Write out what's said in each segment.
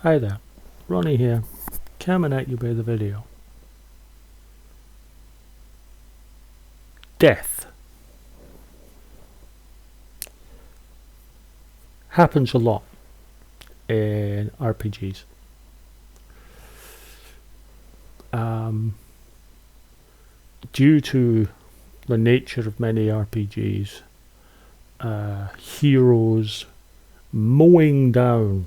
Hi there, Ronnie here, coming at you with the video. Death happens a lot in RPGs. Due to the nature of many RPGs, heroes mowing down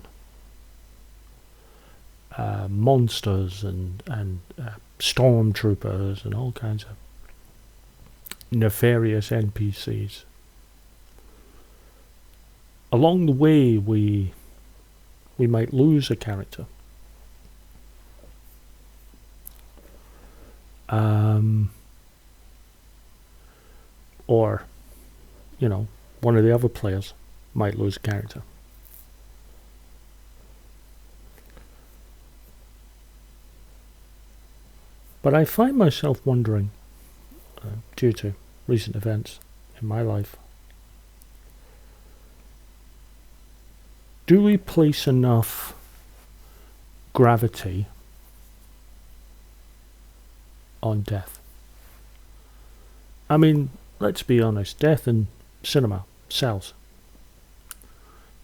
monsters and stormtroopers and all kinds of nefarious NPCs. Along the way, we might lose a character. Or, one of the other players might lose a character. But I find myself wondering, due to recent events in my life, do we place enough gravity on death? I mean, let's be honest, death in cinema sells.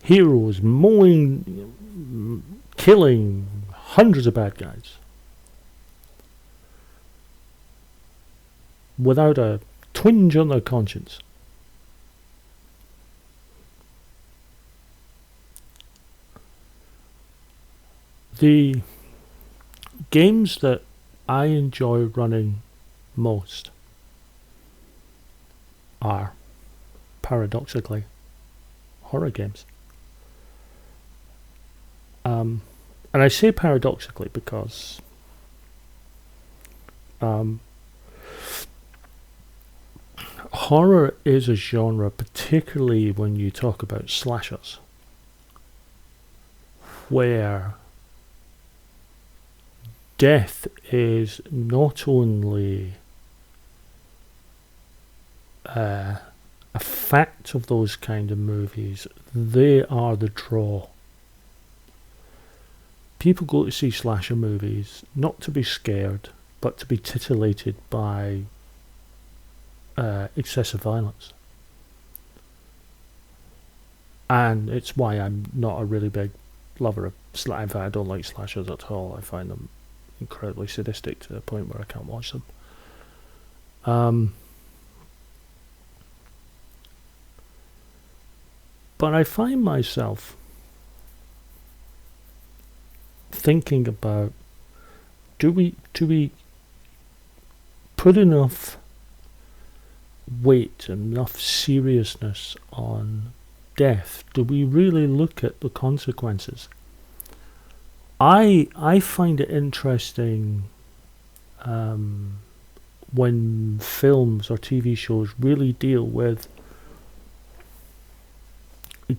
Heroes killing hundreds of bad guys without a twinge on their conscience. The games that I enjoy running most are, paradoxically, horror games. And I say paradoxically because horror is a genre, particularly when you talk about slashers, where death is not only a fact of those kind of movies, they are the draw. People go to see slasher movies not to be scared, but to be titillated by excessive violence. And it's why I'm not a really big lover of slashers. In fact, I don't like slashers at all. I find them incredibly sadistic to the point where I can't watch them. But I find myself thinking about, do we put enough weight, enough seriousness on death? Do we really look at the consequences? I find it interesting when films or TV shows really deal with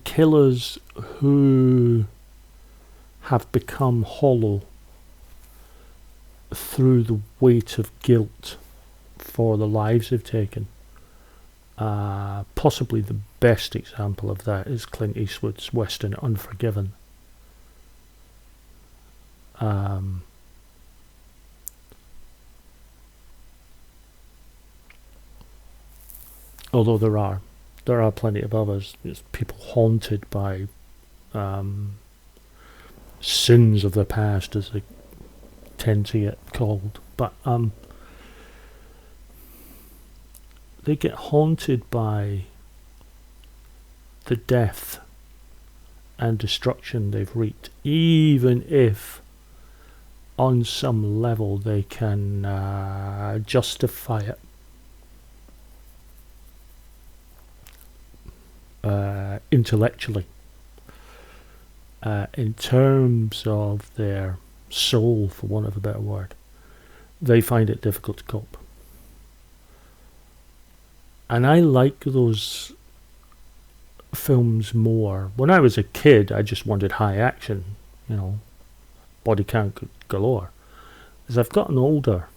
killers who have become hollow through the weight of guilt for the lives they've taken. Possibly the best example of that is Clint Eastwood's Western Unforgiven. Although there are plenty of others. There's people haunted by sins of the past, as they tend to get called. But they get haunted by the death and destruction they've reaped, even if on some level they can justify it. Intellectually, in terms of their soul, for want of a better word, they find it difficult to cope. And I like those films more. When I was a kid, I just wanted high action, body count galore. As I've gotten older,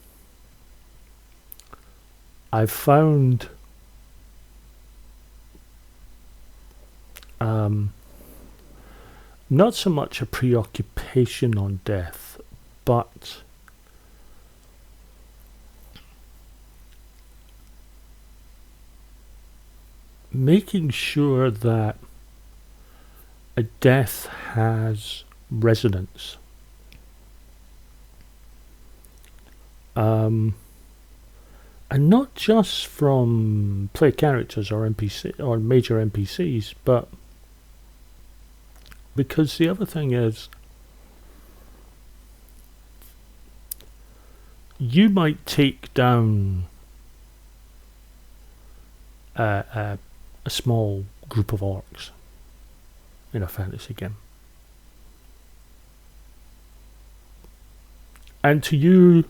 I've found not so much a preoccupation on death, but making sure that a death has resonance. And not just from player characters or NPC or major NPCs, but because the other thing is, you might take down a small group of orcs in a fantasy game, and to you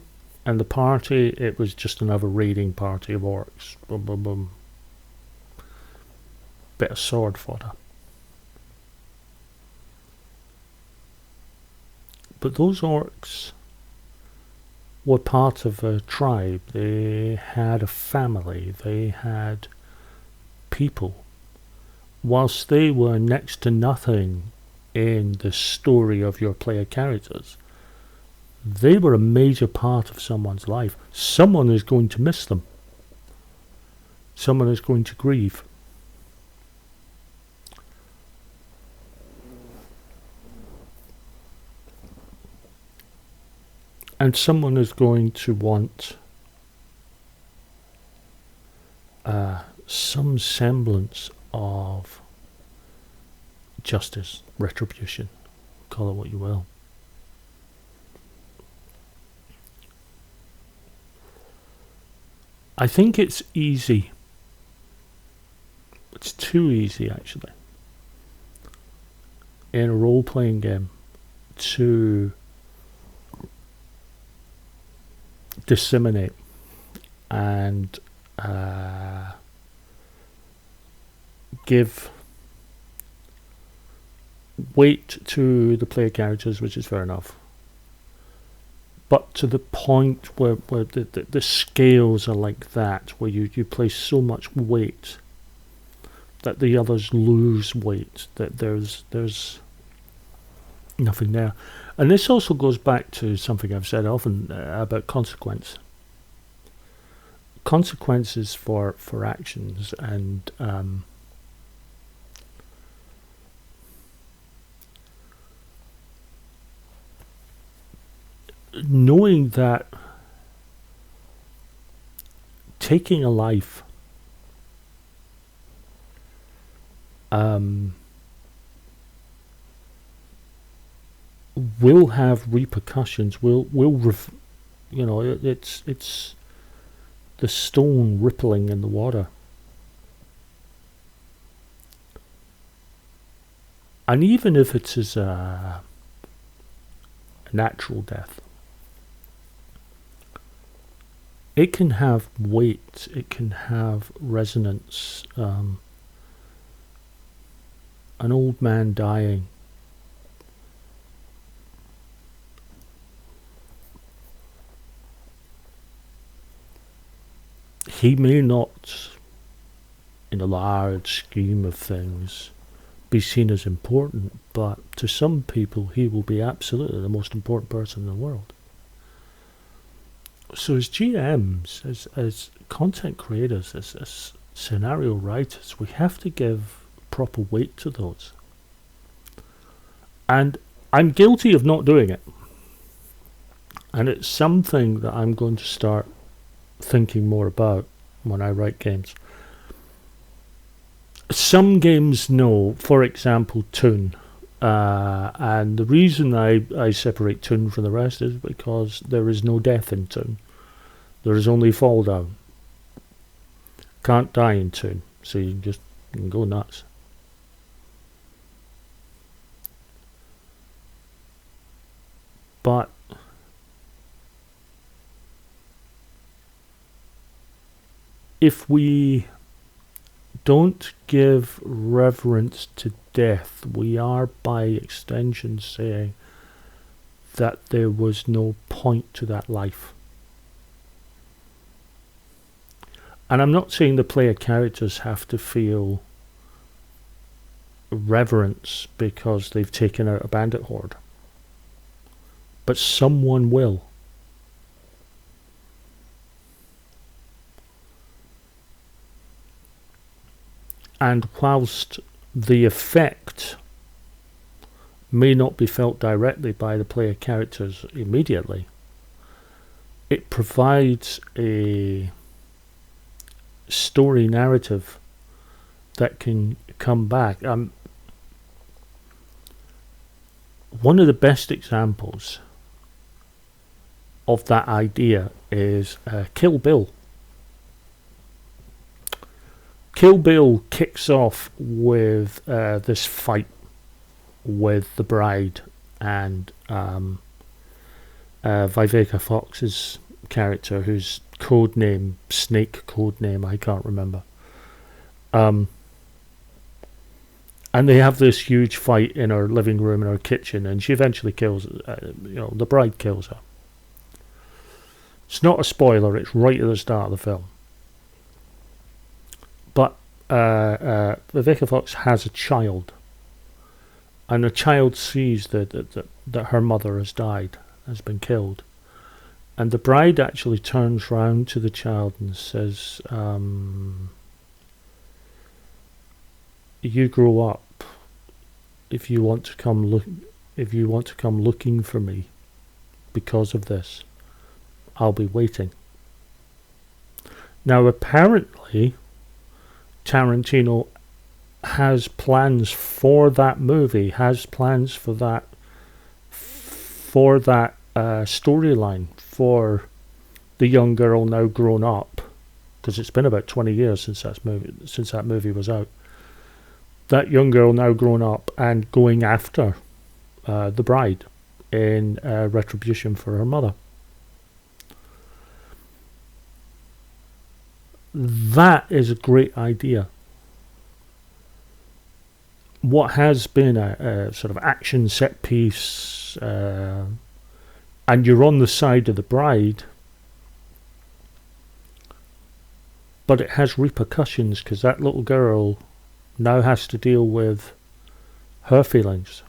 and the party, it was just another raiding party of orcs. Boom, boom, boom. Bit of sword fodder. But those orcs were part of a tribe. They had a family. They had people. Whilst they were next to nothing in the story of your player characters, they were a major part of someone's life. Someone is going to miss them. Someone is going to grieve. And someone is going to want some semblance of justice, retribution, call it what you will. I think it's easy. It's too easy, actually, in a role-playing game to disseminate and give weight to the player characters, which is fair enough, but to the point where the scales are like that, where you place so much weight that the others lose weight, that there's nothing there. And this also goes back to something I've said often about consequence. Consequences for actions, and knowing that taking a life will have repercussions. It's the stone rippling in the water, and even if it's as a natural death, it can have weight, it can have resonance. An old man dying, he may not, in the large scheme of things, be seen as important, but to some people he will be absolutely the most important person in the world. So as GMs, as content creators, as scenario writers, we have to give proper weight to those. And I'm guilty of not doing it. And it's something that I'm going to start thinking more about when I write games. Some games know, for example, Toon. And the reason I separate Toon from the rest is because there is no death in Toon. There is only fall down. Can't die in Toon, so you can go nuts. But if we don't give reverence to death, we are by extension saying that there was no point to that life. And I'm not saying the player characters have to feel reverence because they've taken out a bandit horde. But someone will. And whilst the effect may not be felt directly by the player characters immediately, it provides a story narrative that can come back. One of the best examples of that idea is Kill Bill. Kill Bill kicks off with this fight with the bride and Vivica Fox's character, whose snake code name I can't remember. And they have this huge fight in her living room, in her kitchen, and she eventually kills, the bride kills her. It's not a spoiler, it's right at the start of the film. But Vivica Fox has a child, and the child sees that her mother has died, has been killed. And the bride actually turns round to the child and says, you grow up if you want to come looking for me because of this. I'll be waiting. Now apparently Tarantino has plans for that movie, has plans for that storyline for the young girl now grown up, because it's been about 20 years since that movie was out. That young girl now grown up and going after the bride in retribution for her mother. That is a great idea. What has been a sort of action set piece, and you're on the side of the bride, but it has repercussions because that little girl now has to deal with her feelings.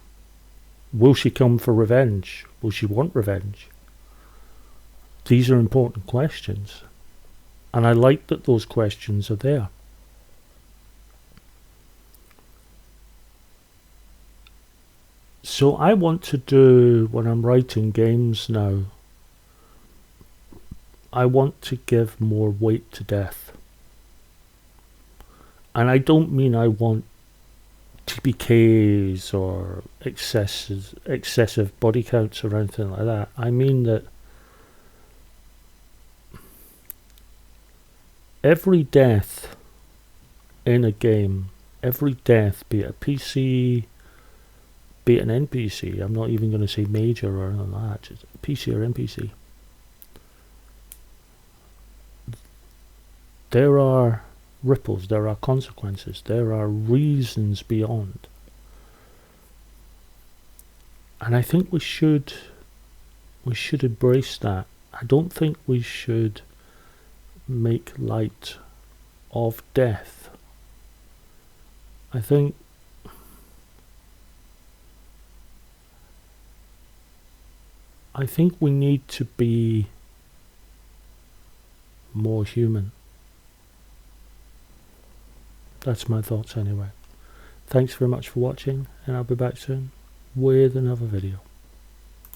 Will she come for revenge? Will she want revenge? These are important questions, and I like that those questions are there. So I want to do, when I'm writing games now, I want to give more weight to death. And I don't mean I want TPKs or excessive body counts or anything like that. I mean that every death in a game, every death, be it a PC, be it an NPC, I'm not even going to say major or anything like that, just PC or NPC. There are ripples, there are consequences, there are reasons beyond. And I think we should embrace that. I don't think we should make light of death. I think we need to be more human. That's my thoughts anyway. Thanks very much for watching, and I'll be back soon with another video.